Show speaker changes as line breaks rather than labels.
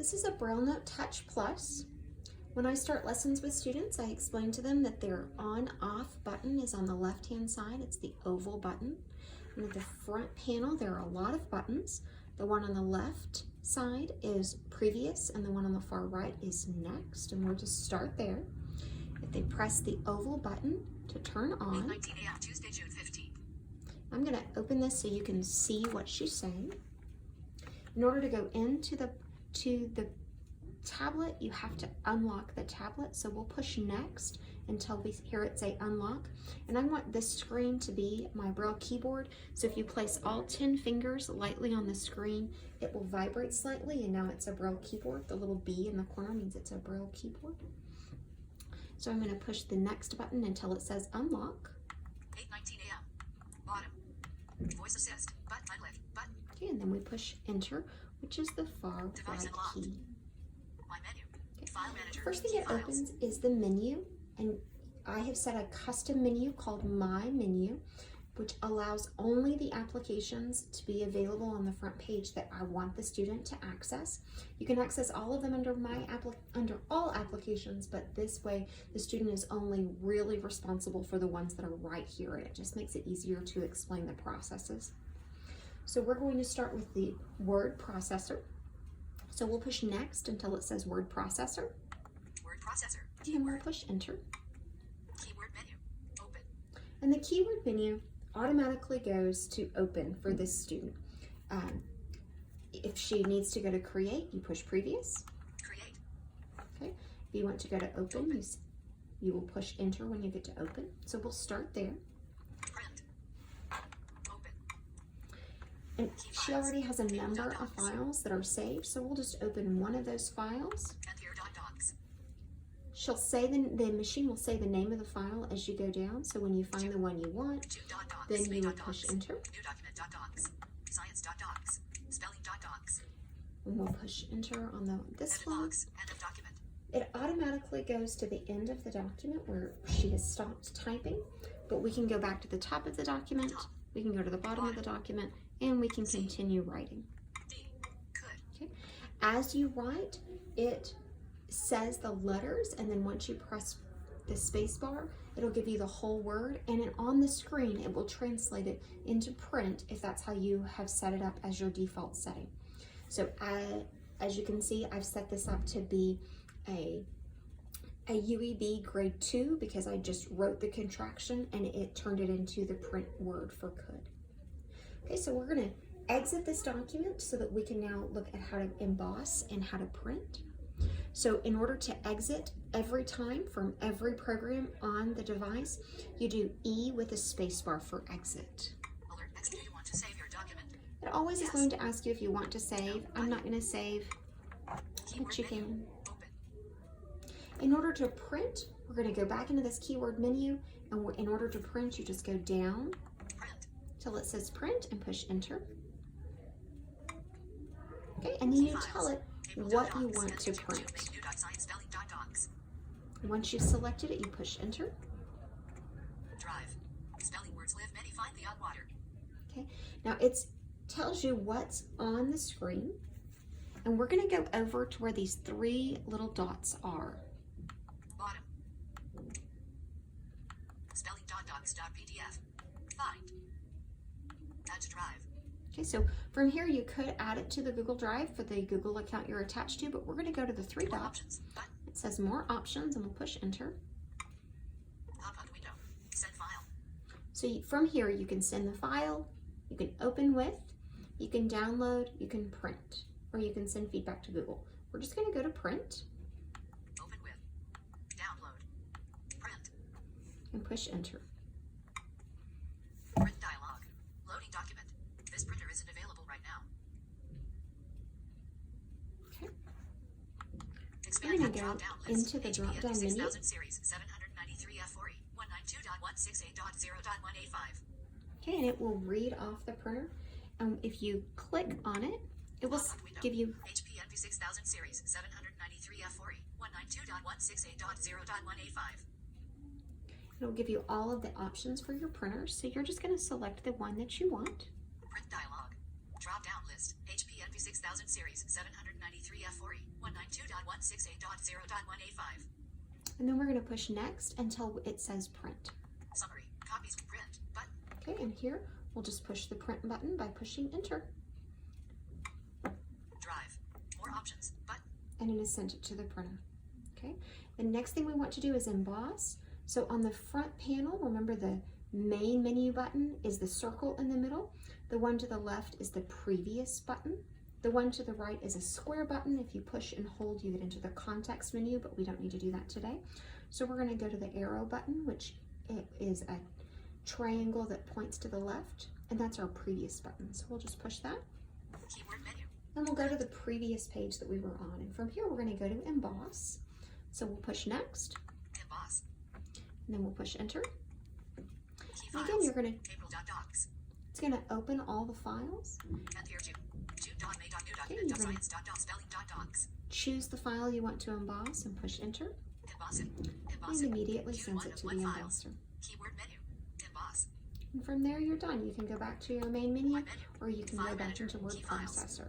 This is a Braille Note Touch Plus. When I start lessons with students, I explain to them that their on-off button is on the left-hand side. It's the oval button. And at the front panel, there are a lot of buttons. The one on the left side is previous, and the one on the far right is next. And we'll just start there. If they press the oval button to turn on,
19 a.m. Tuesday, June 15th.
I'm going to open this so you can see what she's saying. In order to go into the tablet, you have to unlock the tablet. So we'll push next until we hear it say unlock. And I want this screen to be my Braille keyboard. So if you place all 10 fingers lightly on the screen, it will vibrate slightly, and now it's a Braille keyboard. The little B in the corner means it's a Braille keyboard. So I'm going to push the next button until it says unlock.
8:19 a.m. Bottom. Voice assist. Button lift. Button.
Okay, and then we push enter, which is the far
Device
right
unlocked.
key.
My menu.
Okay.
File manager.
First thing
Key
it
files.
opens is the menu, and I have set a custom menu called My Menu, which allows only the applications to be available on the front page that I want the student to access. You can access all of them under all applications, but this way the student is only really responsible for the ones that are right here, and it just makes it easier to explain the processes. So we're going to start with the word processor. So we'll push next until it says word processor.
Word processor.
And we'll push enter.
Keyword menu. Open.
And the keyword menu automatically goes to open for this student. If she needs to go to create, you push previous.
Create.
Okay. If you want to go to open, you will push enter when you get to open. So we'll start there.
Print. Open.
And she already has a number of files that are saved, so we'll just open one of those files.
And here docs.
She'll say the machine will say the name of the file as you go down. So when you find the one you want,
Docs.
then you will push enter.
New document docs. Science docs. Spelling docs.
And we'll push enter on this
Edit
one.
logs. End of document.
It automatically goes to the end of the document where she has stopped typing, but we can go back to the top of the document, we can go to the bottom of the document, and we can continue writing.
D. Could.
Okay. As you write, it says the letters, and then once you press the space bar, it'll give you the whole word, and then on the screen it will translate it into print if that's how you have set it up as your default setting. So as you can see, I've set this up to be a UEB grade 2 because I just wrote the contraction and it turned it into the print word for could. Okay, so we're going to exit this document so that we can now look at how to emboss and how to print. So in order to exit every time from every program on the device, you do E with a space bar for exit.
Alert. Exit. Do you want to save your document?
It always is going to ask you if you want to save. I'm not going to save,
Keyword
but you
menu.
can.
Open.
In order to print, we're going to go back into this keyword menu, and in order to print, you just go down
Print.
till it says print and push enter. Okay, and then you tell it what you want to print.
New dot science spelling docs.
Once you've selected it, you push enter.
Drive. Spelling words live many find the on water.
Okay, now it tells you what's on the screen, and we're going to go over to where these 3 little dots are.
Bottom. Spelling docs.pdf. Find. Add to drive.
Okay, so from here you could add it to the Google Drive for the Google account you're attached to, but we're going to go to the 3
More
dots.
options. Button.
It says more options, and we'll push enter.
Pop-up window. Send file.
So from here you can send the file, you can open with, you can download, you can print, or you can send feedback to Google. We're just going to go to print
Open with. Download. Print.
and push enter.
Print dialog. Loading document. This printer isn't available right now.
Okay.
Expand
We're
that
going to go
drop-down list.
into the
HP
drop-down menu.
6000 series 793 F4E 192.168.0.185.
Okay, and it will read off the printer. And if you click on it, it will
Pop-up window.
give you
HP 6000 series 793 F4E 192.168.0.185.
it'll give you all of the options for your printer. So you're just going to select the one that you want.
Print dialog. Drop down list. HP 6000 series 793 F4E 92.168.0.185.
And then we're going to push next until it says print.
Summary. Copies. Print. Button.
Okay, and here we'll just push the print button by pushing enter.
Drive. More options. Button.
And it has sent it to the printer. Okay, the next thing we want to do is emboss. So on the front panel, remember the main menu button is the circle in the middle. The one to the left is the previous button. The one to the right is a square button. If you push and hold, you get into the context menu, but we don't need to do that today. So we're going to go to the arrow button, which is a triangle that points to the left, and that's our previous button. So we'll just push that.
Keyword menu.
And we'll go to the previous page that we were on. And from here, we're going to go to emboss. So we'll push next.
Emboss.
And then we'll push enter.
Key
And again,
files.
you're going to,
April.docs.
it's going to open all the files.
And here 2.
Okay, you're gonna-
Science.spelling.docs.
Choose the file you want to emboss and push enter.
Emboss it.
And
Emboss it.
immediately
Choose
sends
one
it
of
to
one
the
file.
embosser.
Keyword menu. Emboss.
And from there, you're done. You can go back to your main menu,
My menu.
or you can
File
go back
manager.
into Word
Key files.
Processor.